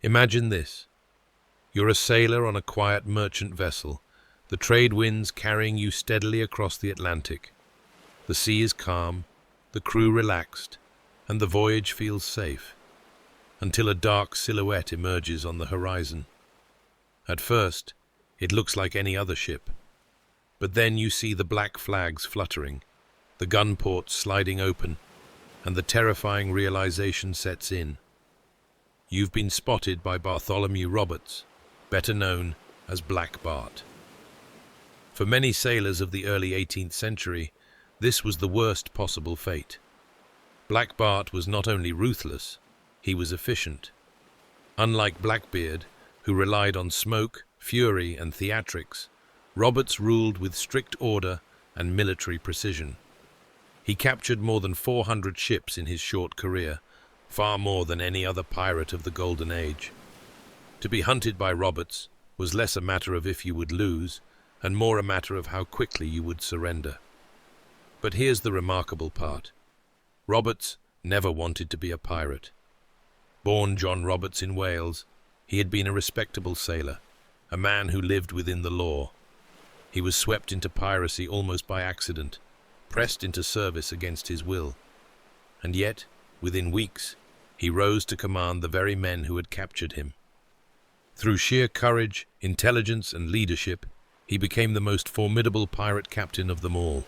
Imagine this. You're a sailor on a quiet merchant vessel, the trade winds carrying you steadily across the Atlantic. The sea is calm, the crew relaxed, and the voyage feels safe, until a dark silhouette emerges on the horizon. At first, it looks like any other ship, but then you see the black flags fluttering, the gun ports sliding open, and the terrifying realization sets in. You've been spotted by Bartholomew Roberts, better known as Black Bart. For many sailors of the early 18th century, this was the worst possible fate. Black Bart was not only ruthless, he was efficient. Unlike Blackbeard, who relied on smoke, fury, and theatrics, Roberts ruled with strict order and military precision. He captured more than 400 ships in his short career, far more than any other pirate of the Golden Age. To be hunted by Roberts was less a matter of if you would lose, and more a matter of how quickly you would surrender. But here's the remarkable part. Roberts never wanted to be a pirate. Born John Roberts in Wales, he had been a respectable sailor, a man who lived within the law. He was swept into piracy almost by accident, pressed into service against his will. And yet, within weeks, he rose to command the very men who had captured him. Through sheer courage, intelligence, and leadership, he became the most formidable pirate captain of them all.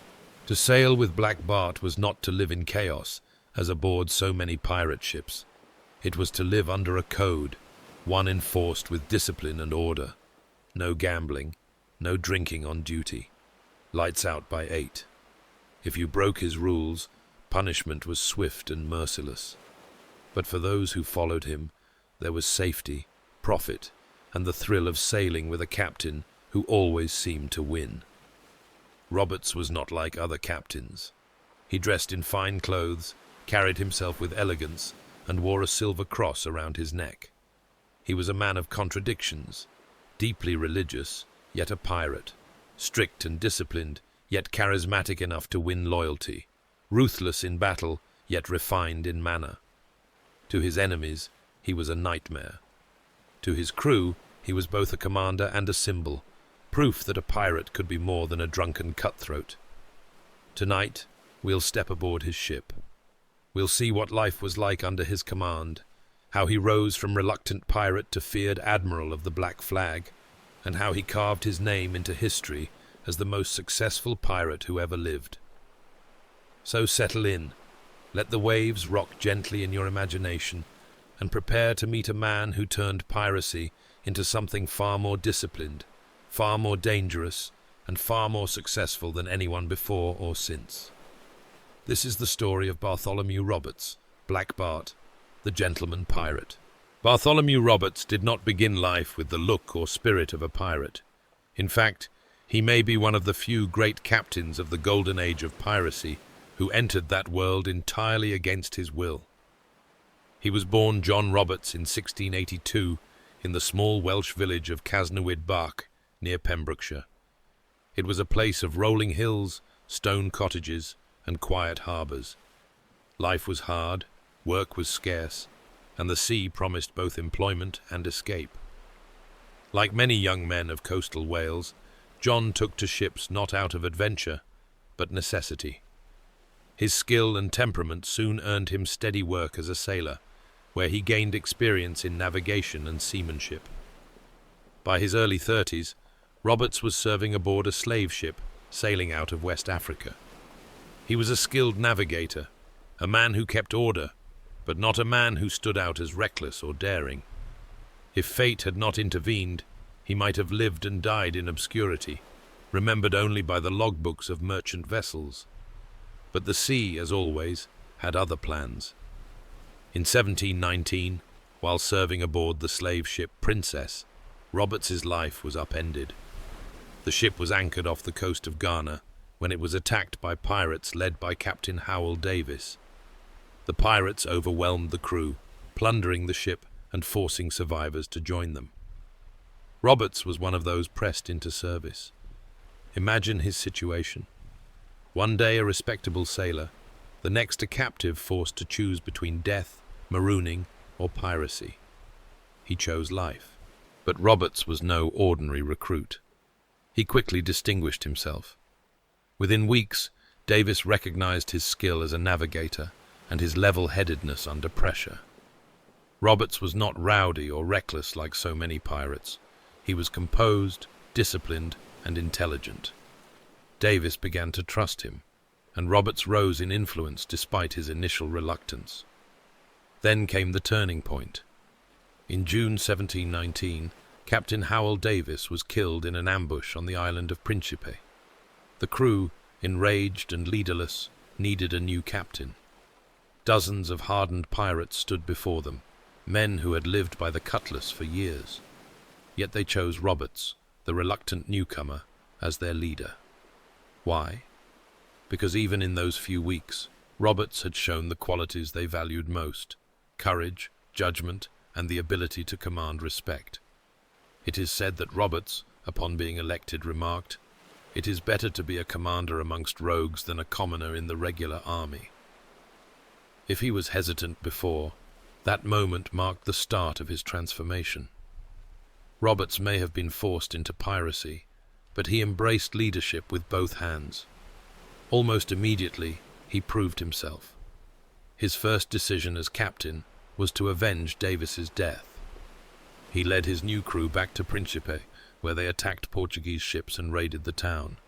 To sail with Black Bart was not to live in chaos, as aboard so many pirate ships. It was to live under a code, one enforced with discipline and order. No gambling, no drinking on duty. Lights out by 8. If you broke his rules, punishment was swift and merciless. But for those who followed him, there was safety, profit, and the thrill of sailing with a captain who always seemed to win. Roberts was not like other captains. He dressed in fine clothes, carried himself with elegance, and wore a silver cross around his neck. He was a man of contradictions, deeply religious, yet a pirate, strict and disciplined, yet charismatic enough to win loyalty, ruthless in battle, yet refined in manner. To his enemies, he was a nightmare. To his crew, he was both a commander and a symbol, proof that a pirate could be more than a drunken cutthroat. Tonight, we'll step aboard his ship. We'll see what life was like under his command, how he rose from reluctant pirate to feared admiral of the Black Flag, and how he carved his name into history as the most successful pirate who ever lived. So settle in, let the waves rock gently in your imagination, and prepare to meet a man who turned piracy into something far more disciplined, far more dangerous, and far more successful than anyone before or since. This is the story of Bartholomew Roberts, Black Bart, the gentleman pirate. Bartholomew Roberts did not begin life with the look or spirit of a pirate. In fact, he may be one of the few great captains of the Golden Age of Piracy who entered that world entirely against his will. He was born John Roberts in 1682 in the small Welsh village of Casnewid near Pembrokeshire. It was a place of rolling hills, stone cottages, and quiet harbours. Life was hard, work was scarce, and the sea promised both employment and escape. Like many young men of coastal Wales, John took to ships not out of adventure, but necessity. His skill and temperament soon earned him steady work as a sailor, where he gained experience in navigation and seamanship. By his early 30s, Roberts was serving aboard a slave ship sailing out of West Africa. He was a skilled navigator, a man who kept order, but not a man who stood out as reckless or daring. If fate had not intervened, he might have lived and died in obscurity, remembered only by the logbooks of merchant vessels. But the sea, as always, had other plans. In 1719, while serving aboard the slave ship Princess, Roberts's life was upended. The ship was anchored off the coast of Ghana when it was attacked by pirates led by Captain Howell Davis. The pirates overwhelmed the crew, plundering the ship and forcing survivors to join them. Roberts was one of those pressed into service. Imagine his situation. One day a respectable sailor, the next a captive forced to choose between death, marooning, or piracy. he chose life. But Roberts was no ordinary recruit. He quickly distinguished himself. Within weeks, Davis recognized his skill as a navigator and his level-headedness under pressure. Roberts was not rowdy or reckless like so many pirates. He was composed, disciplined, and intelligent. Davis began to trust him, and Roberts rose in influence despite his initial reluctance. Then came the turning point. In June 1719, Captain Howell Davis was killed in an ambush on the island of Principe. The crew, enraged and leaderless, needed a new captain. Dozens of hardened pirates stood before them, men who had lived by the cutlass for years. Yet they chose Roberts, the reluctant newcomer, as their leader. Why? Because even in those few weeks, Roberts had shown the qualities they valued most: courage, judgment, and the ability to command respect. It is said that Roberts, upon being elected, remarked, "It is better to be a commander amongst rogues than a commoner in the regular army." If he was hesitant before, that moment marked the start of his transformation. Roberts may have been forced into piracy, but he embraced leadership with both hands. Almost immediately, he proved himself. His first decision as captain was to avenge Davis's death. He led his new crew back to Principe, where they attacked Portuguese ships and raided the town.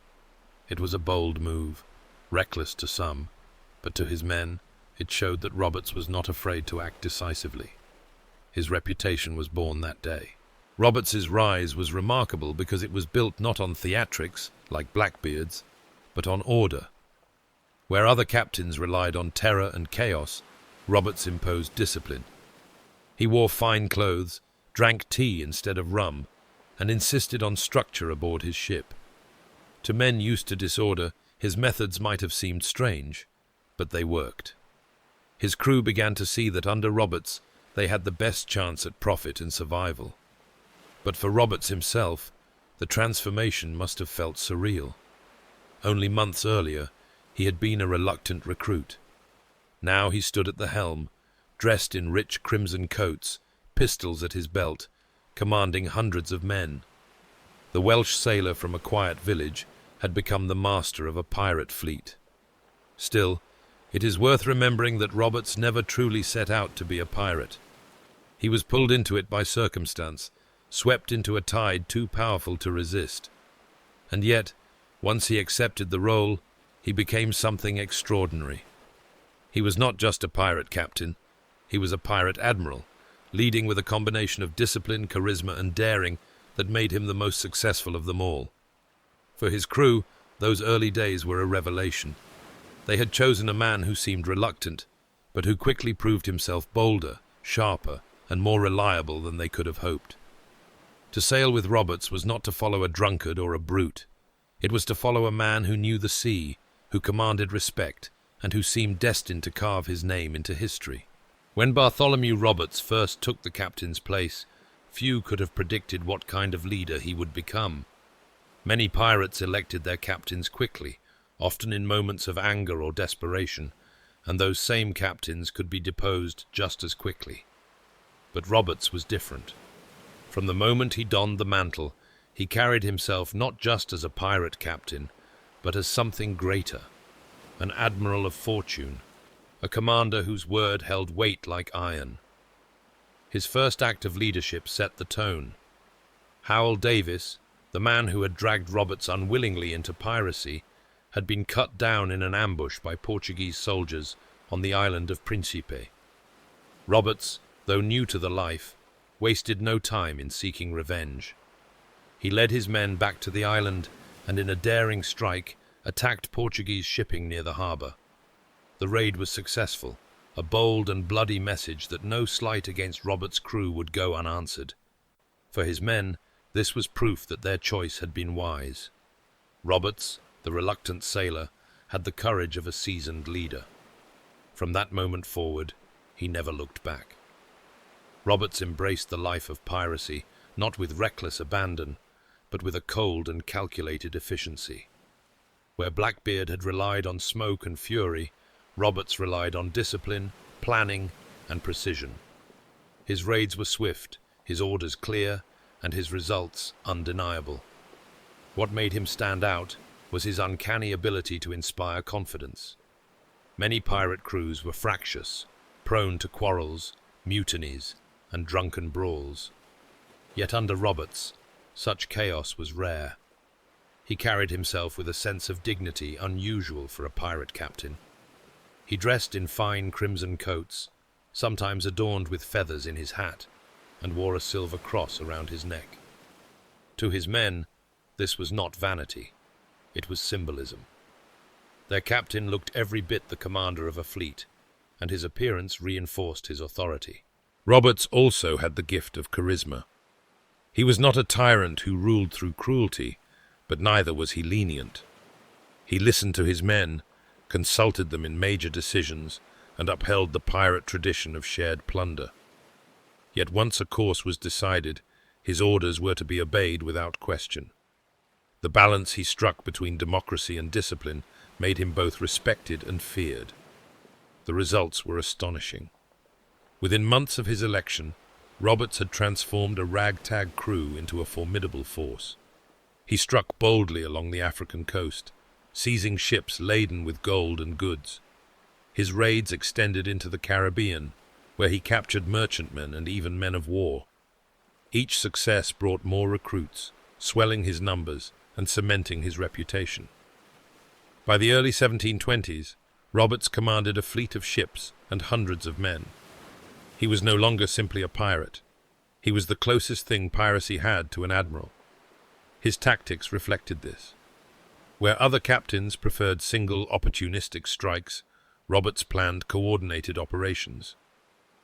It was a bold move, reckless to some, but to his men, it showed that Roberts was not afraid to act decisively. His reputation was born that day. Roberts's rise was remarkable because it was built not on theatrics, like Blackbeard's, but on order. Where other captains relied on terror and chaos, Roberts imposed discipline. He wore fine clothes, drank tea instead of rum, and insisted on structure aboard his ship. To men used to disorder, his methods might have seemed strange, but they worked. His crew began to see that under Roberts they had the best chance at profit and survival. But for Roberts himself, the transformation must have felt surreal. Only months earlier, he had been a reluctant recruit. Now he stood at the helm, dressed in rich crimson coats, pistols at his belt, commanding hundreds of men. The Welsh sailor from a quiet village had become the master of a pirate fleet. Still, it is worth remembering that Roberts never truly set out to be a pirate. He was pulled into it by circumstance, swept into a tide too powerful to resist. And yet, once he accepted the role, he became something extraordinary. He was not just a pirate captain, he was a pirate admiral, leading with a combination of discipline, charisma, and daring that made him the most successful of them all. For his crew, those early days were a revelation. They had chosen a man who seemed reluctant, but who quickly proved himself bolder, sharper, and more reliable than they could have hoped. To sail with Roberts was not to follow a drunkard or a brute. It was to follow a man who knew the sea, who commanded respect, and who seemed destined to carve his name into history. When Bartholomew Roberts first took the captain's place, few could have predicted what kind of leader he would become. Many pirates elected their captains quickly, often in moments of anger or desperation, and those same captains could be deposed just as quickly. But Roberts was different. From the moment he donned the mantle, he carried himself not just as a pirate captain, but as something greater, an admiral of fortune, a commander whose word held weight like iron. His first act of leadership set the tone. Howell Davis, the man who had dragged Roberts unwillingly into piracy, had been cut down in an ambush by Portuguese soldiers on the island of Principe. Roberts, though new to the life, wasted no time in seeking revenge. He led his men back to the island and in a daring strike attacked Portuguese shipping near the harbour. The raid was successful, a bold and bloody message that no slight against Roberts' crew would go unanswered. For his men, this was proof that their choice had been wise. Roberts, the reluctant sailor, had the courage of a seasoned leader. From that moment forward, he never looked back. Roberts embraced the life of piracy, not with reckless abandon, but with a cold and calculated efficiency. Where Blackbeard had relied on smoke and fury, Roberts relied on discipline, planning, and precision. His raids were swift, his orders clear, and his results undeniable. What made him stand out was his uncanny ability to inspire confidence. Many pirate crews were fractious, prone to quarrels, mutinies, and drunken brawls. Yet under Roberts, such chaos was rare. He carried himself with a sense of dignity unusual for a pirate captain. He dressed in fine crimson coats, sometimes adorned with feathers in his hat, and wore a silver cross around his neck. To his men, this was not vanity, it was symbolism. Their captain looked every bit the commander of a fleet, and his appearance reinforced his authority. Roberts also had the gift of charisma. He was not a tyrant who ruled through cruelty, but neither was he lenient. He listened to his men, consulted them in major decisions, and upheld the pirate tradition of shared plunder. Yet once a course was decided, his orders were to be obeyed without question. The balance he struck between democracy and discipline made him both respected and feared. The results were astonishing. Within months of his election, Roberts had transformed a ragtag crew into a formidable force. He struck boldly along the African coast, seizing ships laden with gold and goods. His raids extended into the Caribbean, where he captured merchantmen and even men of war. Each success brought more recruits, swelling his numbers and cementing his reputation. By the early 1720s, Roberts commanded a fleet of ships and hundreds of men. He was no longer simply a pirate. He was the closest thing piracy had to an admiral. His tactics reflected this. Where other captains preferred single, opportunistic strikes, Roberts planned coordinated operations.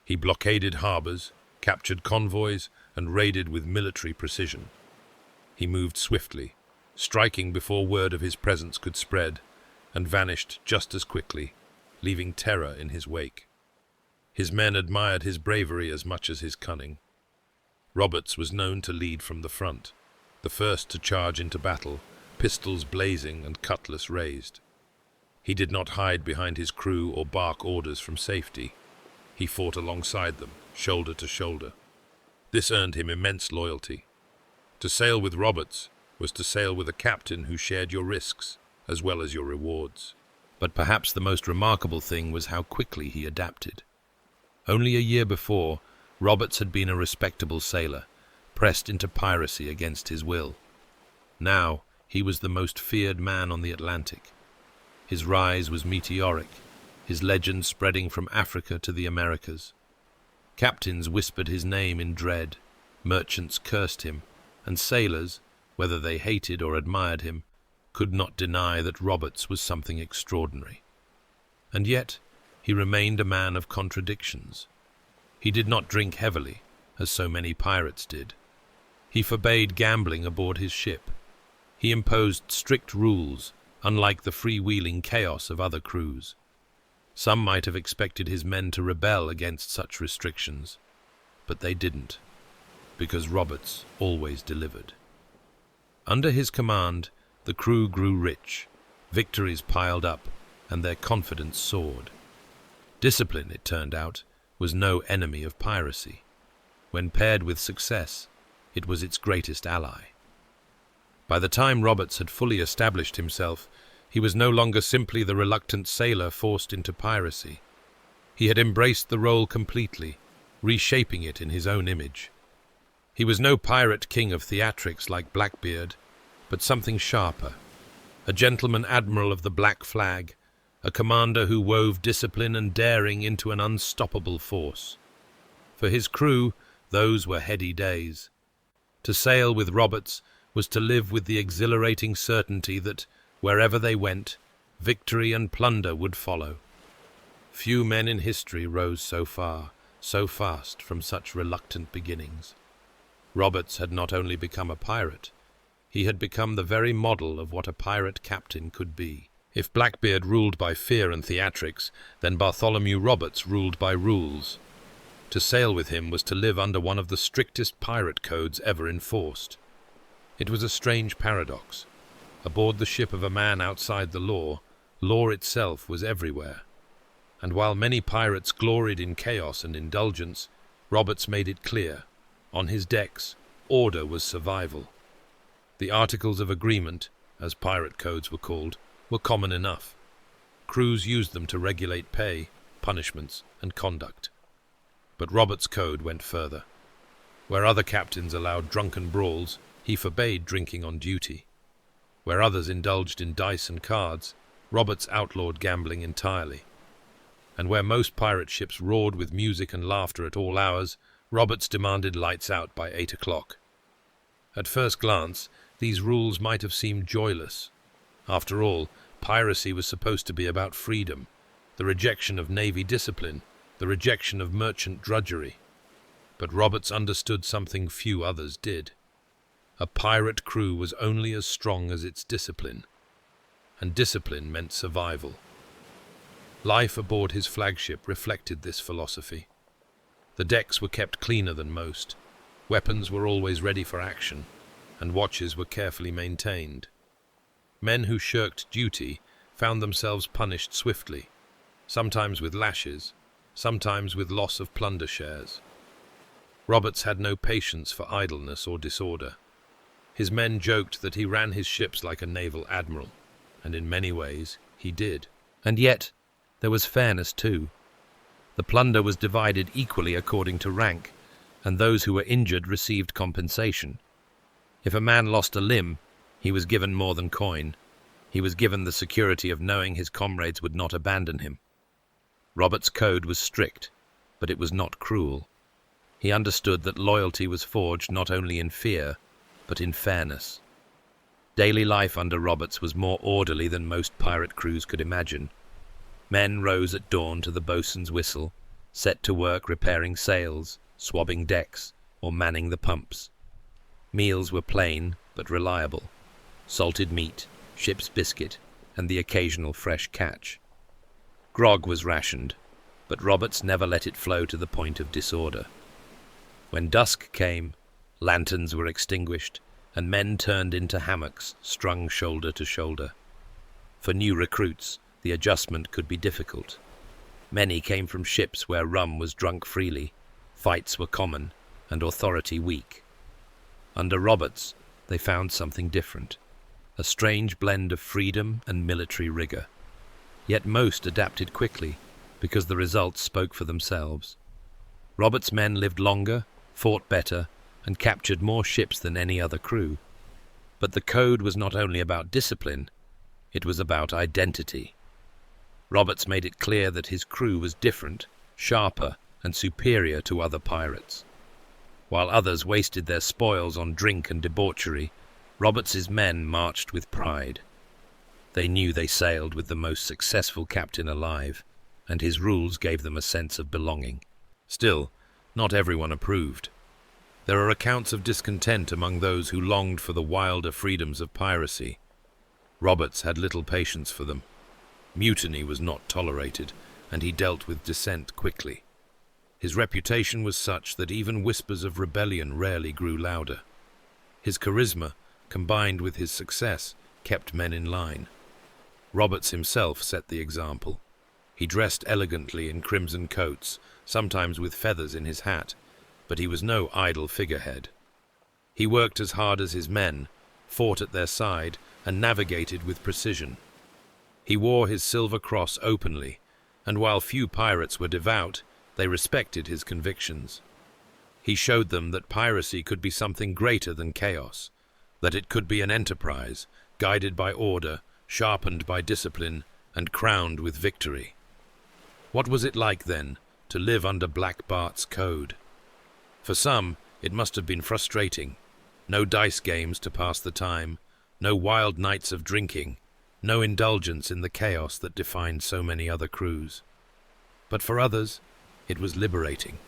He blockaded harbors, captured convoys, and raided with military precision. He moved swiftly, striking before word of his presence could spread, and vanished just as quickly, leaving terror in his wake. His men admired his bravery as much as his cunning. Roberts was known to lead from the front, the first to charge into battle, pistols blazing and cutlass raised. He did not hide behind his crew or bark orders from safety. He fought alongside them, shoulder to shoulder. This earned him immense loyalty. To sail with Roberts was to sail with a captain who shared your risks as well as your rewards. But perhaps the most remarkable thing was how quickly he adapted. Only a year before, Roberts had been a respectable sailor, pressed into piracy against his will. Now, he was the most feared man on the Atlantic. His rise was meteoric, his legend spreading from Africa to the Americas. Captains whispered his name in dread, merchants cursed him, and sailors, whether they hated or admired him, could not deny that Roberts was something extraordinary. And yet, he remained a man of contradictions. He did not drink heavily, as so many pirates did. He forbade gambling aboard his ship. He imposed strict rules, unlike the freewheeling chaos of other crews. Some might have expected his men to rebel against such restrictions, but they didn't, because Roberts always delivered. Under his command, the crew grew rich, victories piled up, and their confidence soared. Discipline, it turned out, was no enemy of piracy. When paired with success, it was its greatest ally. By the time Roberts had fully established himself, he was no longer simply the reluctant sailor forced into piracy. He had embraced the role completely, reshaping it in his own image. He was no pirate king of theatrics like Blackbeard, but something sharper, a gentleman admiral of the Black Flag, a commander who wove discipline and daring into an unstoppable force. For his crew, those were heady days. To sail with Roberts was to live with the exhilarating certainty that, wherever they went, victory and plunder would follow. Few men in history rose so far, so fast from such reluctant beginnings. Roberts had not only become a pirate, he had become the very model of what a pirate captain could be. If Blackbeard ruled by fear and theatrics, then Bartholomew Roberts ruled by rules. To sail with him was to live under one of the strictest pirate codes ever enforced. It was a strange paradox. Aboard the ship of a man outside the law itself was everywhere. And while many pirates gloried in chaos and indulgence, Roberts made it clear, On his decks, order was survival. The Articles of Agreement, as pirate codes were called, were common enough. Crews used them to regulate pay, punishments, and conduct. But Roberts' code went further. Where other captains allowed drunken brawls, he forbade drinking on duty. Where others indulged in dice and cards, Roberts outlawed gambling entirely. And where most pirate ships roared with music and laughter at all hours, Roberts demanded lights out by 8 o'clock. At first glance, these rules might have seemed joyless. After all, piracy was supposed to be about freedom, the rejection of navy discipline, the rejection of merchant drudgery. But Roberts understood something few others did. A pirate crew was only as strong as its discipline, and discipline meant survival. Life aboard his flagship reflected this philosophy. The decks were kept cleaner than most, weapons were always ready for action, and watches were carefully maintained. Men who shirked duty found themselves punished swiftly, sometimes with lashes, sometimes with loss of plunder shares. Roberts had no patience for idleness or disorder. His men joked that he ran his ships like a naval admiral, and in many ways he did. And yet, there was fairness too. The plunder was divided equally according to rank, and those who were injured received compensation. If a man lost a limb, he was given more than coin. He was given the security of knowing his comrades would not abandon him. Roberts' code was strict, but it was not cruel. He understood that loyalty was forged not only in fear, but in fairness. Daily life under Roberts was more orderly than most pirate crews could imagine. Men rose at dawn to the boatswain's whistle, set to work repairing sails, swabbing decks, or manning the pumps. Meals were plain but reliable: salted meat, ship's biscuit, and the occasional fresh catch. Grog was rationed, but Roberts never let it flow to the point of disorder. When dusk came, lanterns were extinguished, and men turned into hammocks, strung shoulder to shoulder. For new recruits, the adjustment could be difficult. Many came from ships where rum was drunk freely, fights were common, and authority weak. Under Roberts, they found something different, a strange blend of freedom and military rigor. Yet most adapted quickly, because the results spoke for themselves. Roberts' men lived longer, fought better, and captured more ships than any other crew. But the code was not only about discipline, it was about identity. Roberts made it clear that his crew was different, sharper, and superior to other pirates. While others wasted their spoils on drink and debauchery, Roberts's men marched with pride. They knew they sailed with the most successful captain alive, and his rules gave them a sense of belonging. Still, not everyone approved. There are accounts of discontent among those who longed for the wilder freedoms of piracy. Roberts had little patience for them. Mutiny was not tolerated, and he dealt with dissent quickly. His reputation was such that even whispers of rebellion rarely grew louder. His charisma, combined with his success, kept men in line. Roberts himself set the example. He dressed elegantly in crimson coats, sometimes with feathers in his hat, but he was no idle figurehead. He worked as hard as his men, fought at their side, and navigated with precision. He wore his silver cross openly, and while few pirates were devout, they respected his convictions. He showed them that piracy could be something greater than chaos, that it could be an enterprise, guided by order, sharpened by discipline, and crowned with victory. What was it like, then, to live under Black Bart's code? For some, it must have been frustrating. No dice games to pass the time, no wild nights of drinking, no indulgence in the chaos that defined so many other crews. But for others, it was liberating.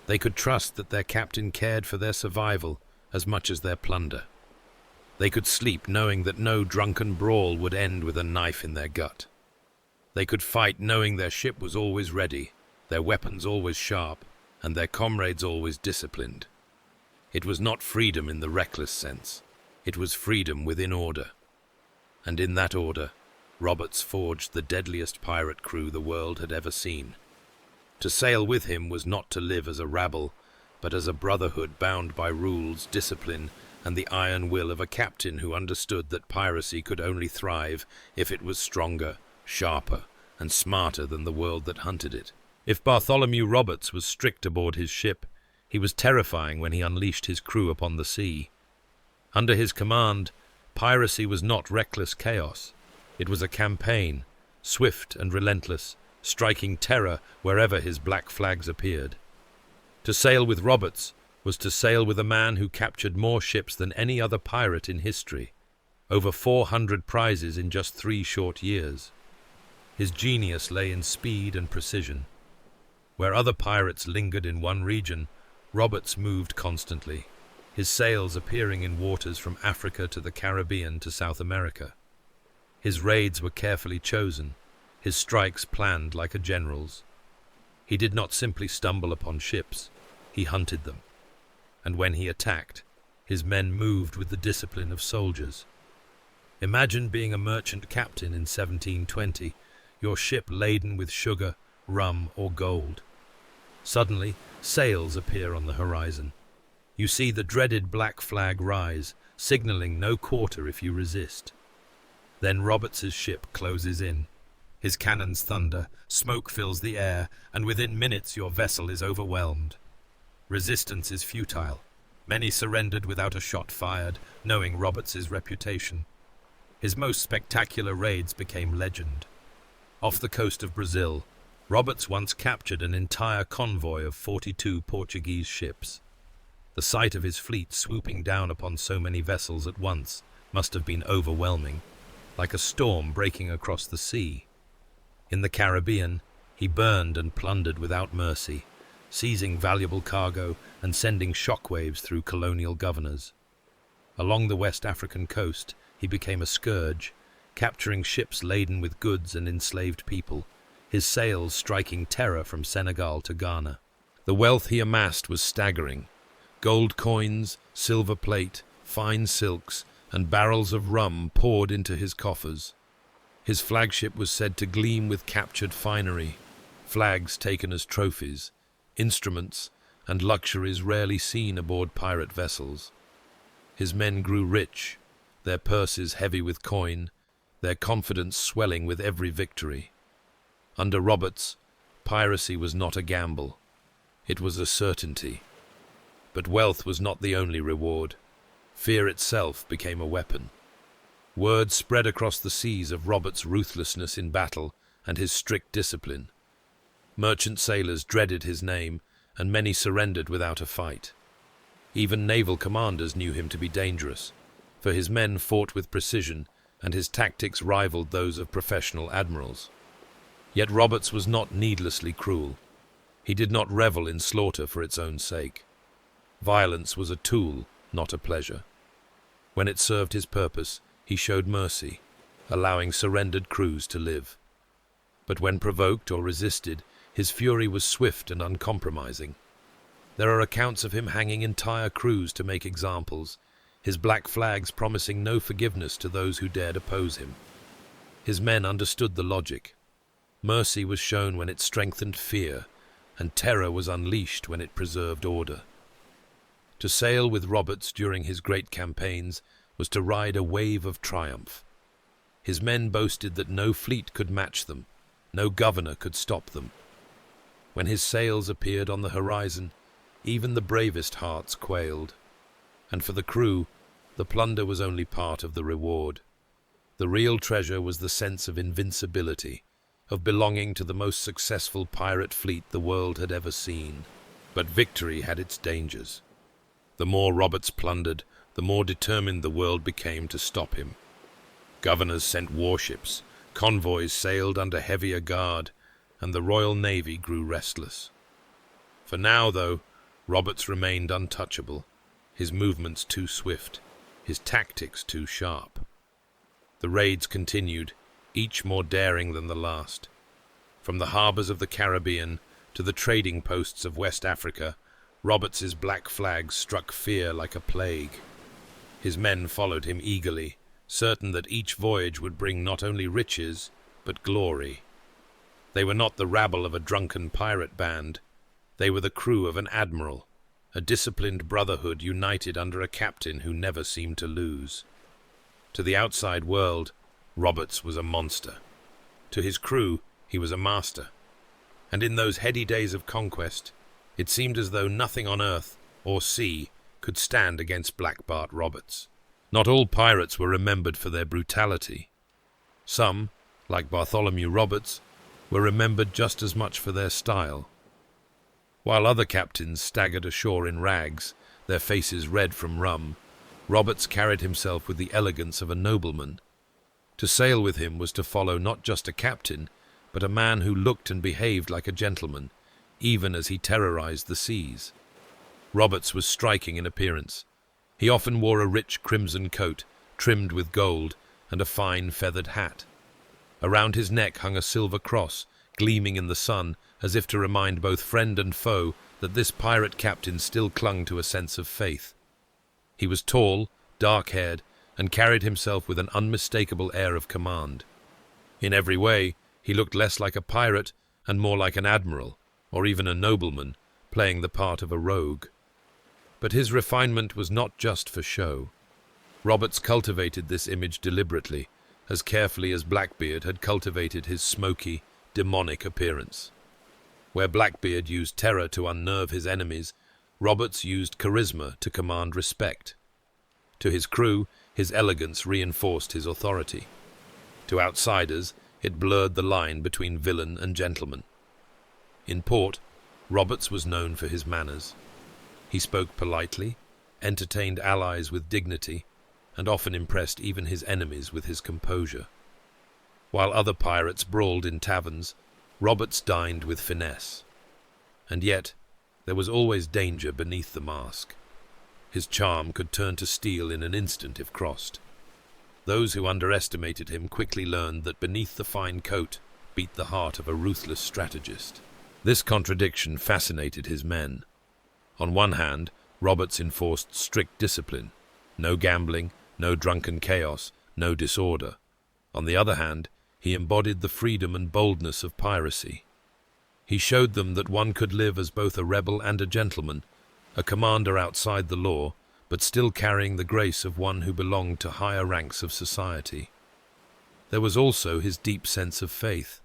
They could trust that their captain cared for their survival as much as their plunder. They could sleep knowing that no drunken brawl would end with a knife in their gut. They could fight knowing their ship was always ready, their weapons always sharp, and their comrades always disciplined. It was not freedom in the reckless sense. It was freedom within order. And in that order, Roberts forged the deadliest pirate crew the world had ever seen. To sail with him was not to live as a rabble, but as a brotherhood bound by rules, discipline, and the iron will of a captain who understood that piracy could only thrive if it was stronger, sharper, and smarter than the world that hunted it. If Bartholomew Roberts was strict aboard his ship, he was terrifying when he unleashed his crew upon the sea. Under his command, piracy was not reckless chaos. It was a campaign, swift and relentless, striking terror wherever his black flags appeared. To sail with Roberts was to sail with a man who captured more ships than any other pirate in history, over 400 prizes in just 3 short years. His genius lay in speed and precision. Where other pirates lingered in one region, Roberts moved constantly, his sails appearing in waters from Africa to the Caribbean to South America. His raids were carefully chosen, his strikes planned like a general's. He did not simply stumble upon ships, he hunted them. And when he attacked, his men moved with the discipline of soldiers. Imagine being a merchant captain in 1720, your ship laden with sugar, rum, or gold. Suddenly, sails appear on the horizon. You see the dreaded black flag rise, signaling no quarter if you resist. Then Roberts's ship closes in. His cannons thunder, smoke fills the air, and within minutes your vessel is overwhelmed. Resistance is futile. Many surrendered without a shot fired, knowing Roberts's reputation. His most spectacular raids became legend. Off the coast of Brazil, Roberts once captured an entire convoy of 42 Portuguese ships. The sight of his fleet swooping down upon so many vessels at once must have been overwhelming, like a storm breaking across the sea. In the Caribbean, he burned and plundered without mercy, seizing valuable cargo and sending shockwaves through colonial governors. Along the West African coast, he became a scourge, capturing ships laden with goods and enslaved people, his sails striking terror from Senegal to Ghana. The wealth he amassed was staggering. Gold coins, silver plate, fine silks, and barrels of rum poured into his coffers. His flagship was said to gleam with captured finery, flags taken as trophies, instruments, and luxuries rarely seen aboard pirate vessels. His men grew rich, their purses heavy with coin, their confidence swelling with every victory. Under Roberts, piracy was not a gamble. It was a certainty. But wealth was not the only reward. Fear itself became a weapon. Word spread across the seas of Roberts' ruthlessness in battle and his strict discipline. Merchant sailors dreaded his name, and many surrendered without a fight. Even naval commanders knew him to be dangerous, for his men fought with precision, and his tactics rivaled those of professional admirals. Yet Roberts was not needlessly cruel. He did not revel in slaughter for its own sake. Violence was a tool, not a pleasure. When it served his purpose, he showed mercy, allowing surrendered crews to live. But when provoked or resisted, his fury was swift and uncompromising. There are accounts of him hanging entire crews to make examples, his black flags promising no forgiveness to those who dared oppose him. His men understood the logic. Mercy was shown when it strengthened fear, and terror was unleashed when it preserved order. To sail with Roberts during his great campaigns was to ride a wave of triumph. His men boasted that no fleet could match them, no governor could stop them. When his sails appeared on the horizon, even the bravest hearts quailed. And for the crew, the plunder was only part of the reward. The real treasure was the sense of invincibility, of belonging to the most successful pirate fleet the world had ever seen. But victory had its dangers. The more Roberts plundered, the more determined the world became to stop him. Governors sent warships, convoys sailed under heavier guard, and the Royal Navy grew restless. For now, though, Roberts remained untouchable, his movements too swift, his tactics too sharp. The raids continued, each more daring than the last. From the harbors of the Caribbean to the trading posts of West Africa, Roberts's black flag struck fear like a plague. His men followed him eagerly, certain that each voyage would bring not only riches, but glory. They were not the rabble of a drunken pirate band. They were the crew of an admiral, a disciplined brotherhood united under a captain who never seemed to lose. To the outside world, Roberts was a monster. To his crew, he was a master. And in those heady days of conquest, it seemed as though nothing on earth or sea could stand against Black Bart Roberts. Not all pirates were remembered for their brutality. Some, like Bartholomew Roberts, were remembered just as much for their style. While other captains staggered ashore in rags, their faces red from rum, Roberts carried himself with the elegance of a nobleman. To sail with him was to follow not just a captain, but a man who looked and behaved like a gentleman, even as he terrorized the seas. Roberts was striking in appearance. He often wore a rich crimson coat, trimmed with gold, and a fine feathered hat. Around his neck hung a silver cross, gleaming in the sun, as if to remind both friend and foe that this pirate captain still clung to a sense of faith. He was tall, dark-haired, and carried himself with an unmistakable air of command. In every way, he looked less like a pirate and more like an admiral, or even a nobleman, playing the part of a rogue. But his refinement was not just for show. Roberts cultivated this image deliberately, as carefully as Blackbeard had cultivated his smoky, demonic appearance. Where Blackbeard used terror to unnerve his enemies, Roberts used charisma to command respect. To his crew, his elegance reinforced his authority. To outsiders, it blurred the line between villain and gentleman. In port, Roberts was known for his manners. He spoke politely, entertained allies with dignity, and often impressed even his enemies with his composure. While other pirates brawled in taverns, Roberts dined with finesse. And yet, there was always danger beneath the mask. His charm could turn to steel in an instant if crossed. Those who underestimated him quickly learned that beneath the fine coat beat the heart of a ruthless strategist. This contradiction fascinated his men. On one hand, Roberts enforced strict discipline. No gambling, no drunken chaos, no disorder. On the other hand, he embodied the freedom and boldness of piracy. He showed them that one could live as both a rebel and a gentleman, a commander outside the law, but still carrying the grace of one who belonged to higher ranks of society. There was also his deep sense of faith.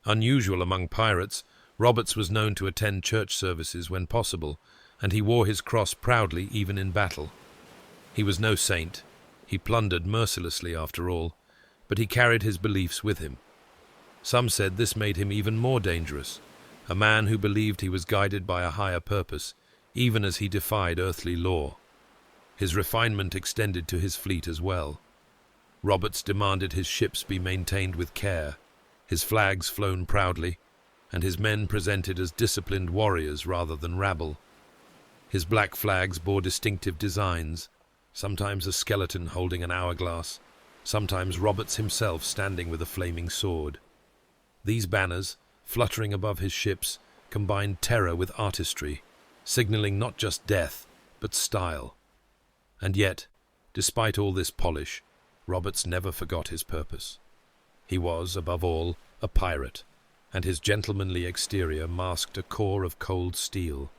Unusual among pirates, Roberts was known to attend church services when possible, and he wore his cross proudly even in battle. He was no saint. He plundered mercilessly after all, but he carried his beliefs with him. Some said this made him even more dangerous, a man who believed he was guided by a higher purpose, even as he defied earthly law. His refinement extended to his fleet as well. Roberts demanded his ships be maintained with care, his flags flown proudly, and his men presented as disciplined warriors rather than rabble. His black flags bore distinctive designs, sometimes a skeleton holding an hourglass, sometimes Roberts himself standing with a flaming sword. These banners, fluttering above his ships, combined terror with artistry, signaling not just death, but style. And yet, despite all this polish, Roberts never forgot his purpose. He was, above all, a pirate, and his gentlemanly exterior masked a core of cold steel.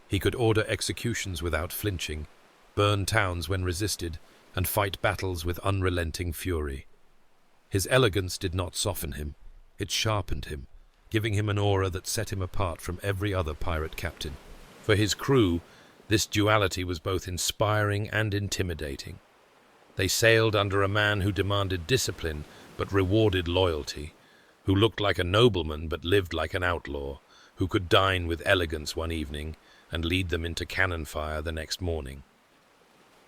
He could order executions without flinching, burn towns when resisted, and fight battles with unrelenting fury. His elegance did not soften him, it sharpened him, giving him an aura that set him apart from every other pirate captain. For his crew, this duality was both inspiring and intimidating. They sailed under a man who demanded discipline but rewarded loyalty, who looked like a nobleman but lived like an outlaw, who could dine with elegance one evening and lead them into cannon fire the next morning.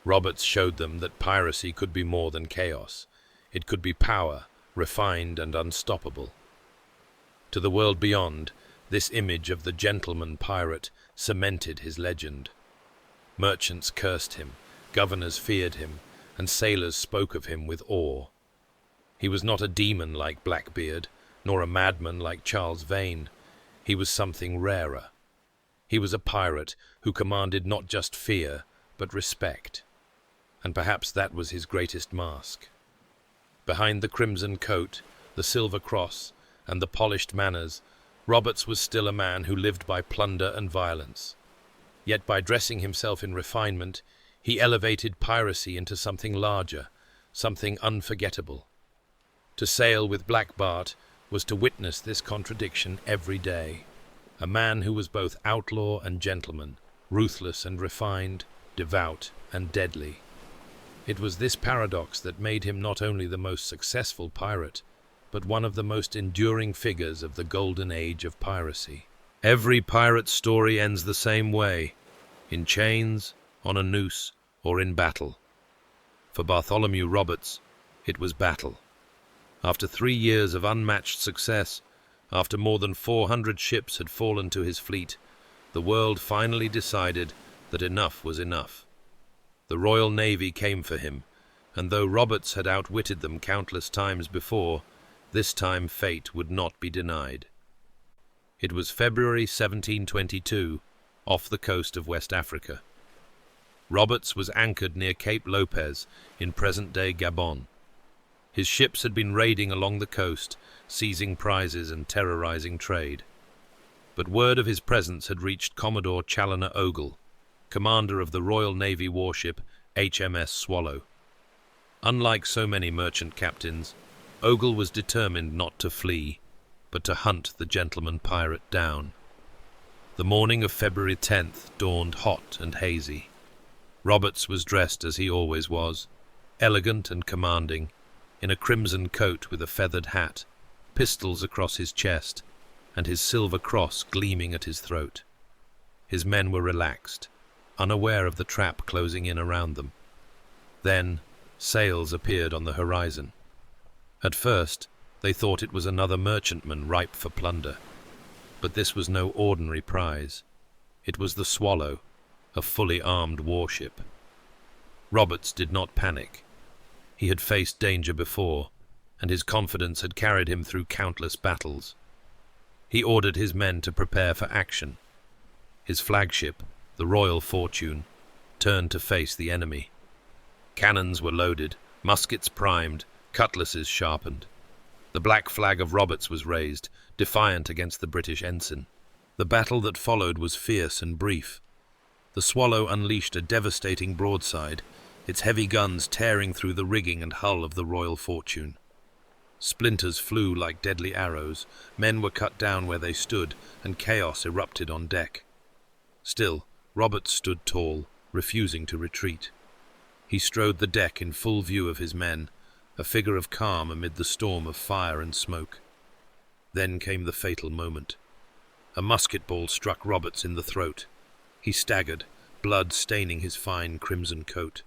Roberts showed them that piracy could be more than chaos. It could be power, refined and unstoppable. To the world beyond, this image of the gentleman pirate cemented his legend. Merchants cursed him, governors feared him, and sailors spoke of him with awe. He was not a demon like Blackbeard, nor a madman like Charles Vane. He was something rarer. He was a pirate who commanded not just fear, but respect. And perhaps that was his greatest mask. Behind the crimson coat, the silver cross, and the polished manners, Roberts was still a man who lived by plunder and violence. Yet by dressing himself in refinement, he elevated piracy into something larger, something unforgettable. To sail with Black Bart was to witness this contradiction every day. A man who was both outlaw and gentleman, ruthless and refined, devout and deadly. It was this paradox that made him not only the most successful pirate, but one of the most enduring figures of the Golden Age of Piracy. Every pirate's story ends the same way, in chains, on a noose, or in battle. For Bartholomew Roberts, it was battle. After 3 years of unmatched success, after more than 400 ships had fallen to his fleet, the world finally decided that enough was enough. The Royal Navy came for him, and though Roberts had outwitted them countless times before, this time fate would not be denied. It was February 1722, off the coast of West Africa. Roberts was anchored near Cape Lopez in present-day Gabon. His ships had been raiding along the coast, seizing prizes and terrorizing trade. But word of his presence had reached Commodore Challoner Ogle, commander of the Royal Navy warship HMS Swallow. Unlike so many merchant captains, Ogle was determined not to flee, but to hunt the gentleman pirate down. The morning of February 10th dawned hot and hazy. Roberts was dressed as he always was, elegant and commanding, in a crimson coat with a feathered hat, pistols across his chest, and his silver cross gleaming at his throat. His men were relaxed, unaware of the trap closing in around them. Then, sails appeared on the horizon. At first, they thought it was another merchantman ripe for plunder. But this was no ordinary prize. It was the Swallow, a fully armed warship. Roberts did not panic. He had faced danger before, and his confidence had carried him through countless battles. He ordered his men to prepare for action. His flagship, the Royal Fortune, turned to face the enemy. Cannons were loaded, muskets primed, cutlasses sharpened. The black flag of Roberts was raised, defiant against the British ensign. The battle that followed was fierce and brief. The Swallow unleashed a devastating broadside, its heavy guns tearing through the rigging and hull of the Royal Fortune. Splinters flew like deadly arrows, men were cut down where they stood, and chaos erupted on deck. Still, Roberts stood tall, refusing to retreat. He strode the deck in full view of his men, a figure of calm amid the storm of fire and smoke. Then came the fatal moment. A musket ball struck Roberts in the throat. He staggered, blood staining his fine crimson coat.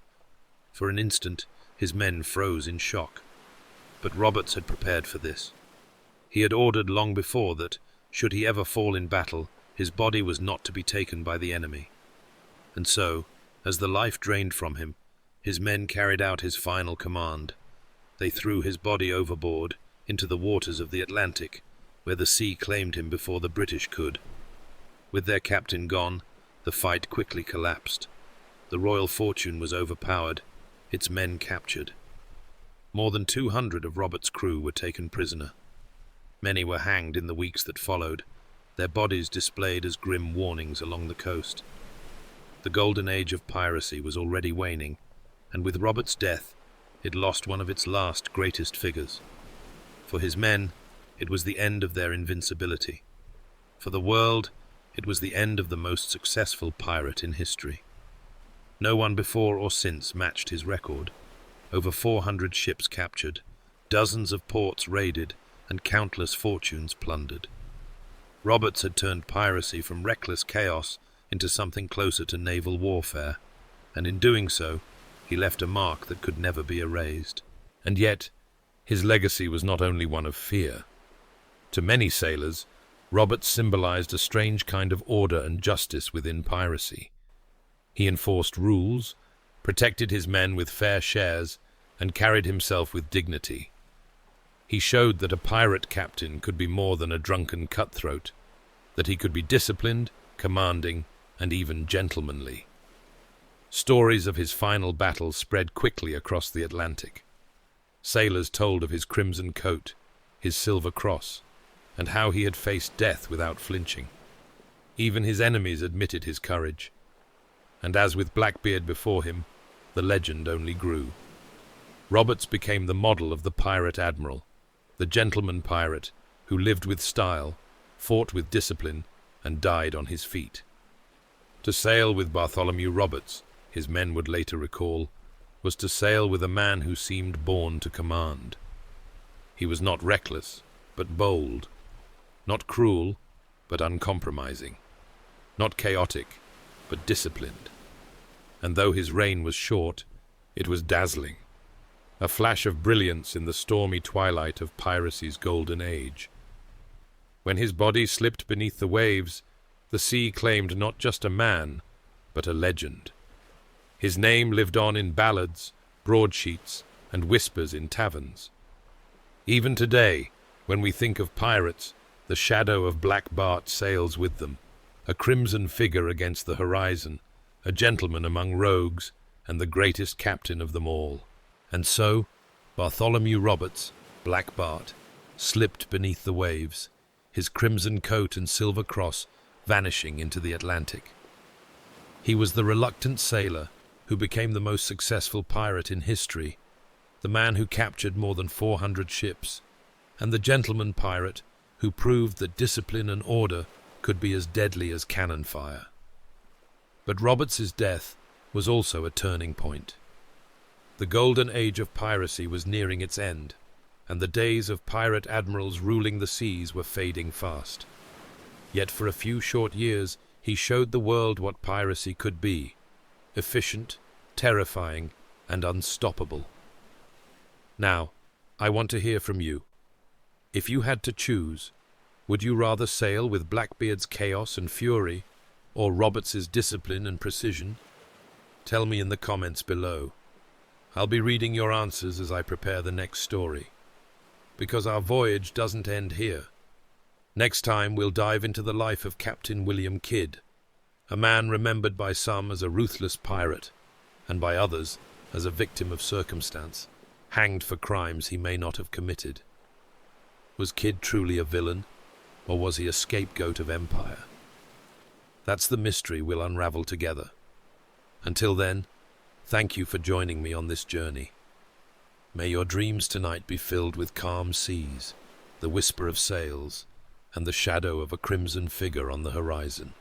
For an instant, his men froze in shock. But Roberts had prepared for this. He had ordered long before that, should he ever fall in battle, his body was not to be taken by the enemy. And so, as the life drained from him, his men carried out his final command. They threw his body overboard, into the waters of the Atlantic, where the sea claimed him before the British could. With their captain gone, the fight quickly collapsed. The Royal Fortune was overpowered, its men captured. More than 200 of Roberts' crew were taken prisoner. Many were hanged in the weeks that followed, their bodies displayed as grim warnings along the coast. The Golden Age of Piracy was already waning, and with Roberts' death, it lost one of its last greatest figures. For his men, it was the end of their invincibility. For the world, it was the end of the most successful pirate in history. No one before or since matched his record. Over 400 ships captured, dozens of ports raided, and countless fortunes plundered. Roberts had turned piracy from reckless chaos into something closer to naval warfare, and in doing so, he left a mark that could never be erased. And yet, his legacy was not only one of fear. To many sailors, Roberts symbolized a strange kind of order and justice within piracy. He enforced rules, protected his men with fair shares, and carried himself with dignity. He showed that a pirate captain could be more than a drunken cutthroat, that he could be disciplined, commanding, and even gentlemanly. Stories of his final battle spread quickly across the Atlantic. Sailors told of his crimson coat, his silver cross, and how he had faced death without flinching. Even his enemies admitted his courage. And as with Blackbeard before him, the legend only grew. Roberts became the model of the pirate admiral, the gentleman pirate who lived with style, fought with discipline, and died on his feet. To sail with Bartholomew Roberts, his men would later recall, was to sail with a man who seemed born to command. He was not reckless, but bold, not cruel, but uncompromising, not chaotic, but disciplined. And though his reign was short, it was dazzling, a flash of brilliance in the stormy twilight of piracy's golden age. When his body slipped beneath the waves, the sea claimed not just a man, but a legend. His name lived on in ballads, broadsheets, and whispers in taverns. Even today, when we think of pirates, the shadow of Black Bart sails with them, a crimson figure against the horizon, a gentleman among rogues, and the greatest captain of them all. And so, Bartholomew Roberts, Black Bart, slipped beneath the waves, his crimson coat and silver cross vanishing into the Atlantic. He was the reluctant sailor who became the most successful pirate in history, the man who captured more than 400 ships, and the gentleman pirate who proved that discipline and order could be as deadly as cannon fire. But Roberts's death was also a turning point. The Golden Age of Piracy was nearing its end, and the days of pirate admirals ruling the seas were fading fast. Yet for a few short years he showed the world what piracy could be: efficient, terrifying, and unstoppable. Now, I want to hear from you. If you had to choose, would you rather sail with Blackbeard's chaos and fury, or Roberts's discipline and precision? Tell me in the comments below. I'll be reading your answers as I prepare the next story. Because our voyage doesn't end here. Next time we'll dive into the life of Captain William Kidd, a man remembered by some as a ruthless pirate, and by others as a victim of circumstance, hanged for crimes he may not have committed. Was Kidd truly a villain, or was he a scapegoat of empire? That's the mystery we'll unravel together. Until then, thank you for joining me on this journey. May your dreams tonight be filled with calm seas, the whisper of sails, and the shadow of a crimson figure on the horizon.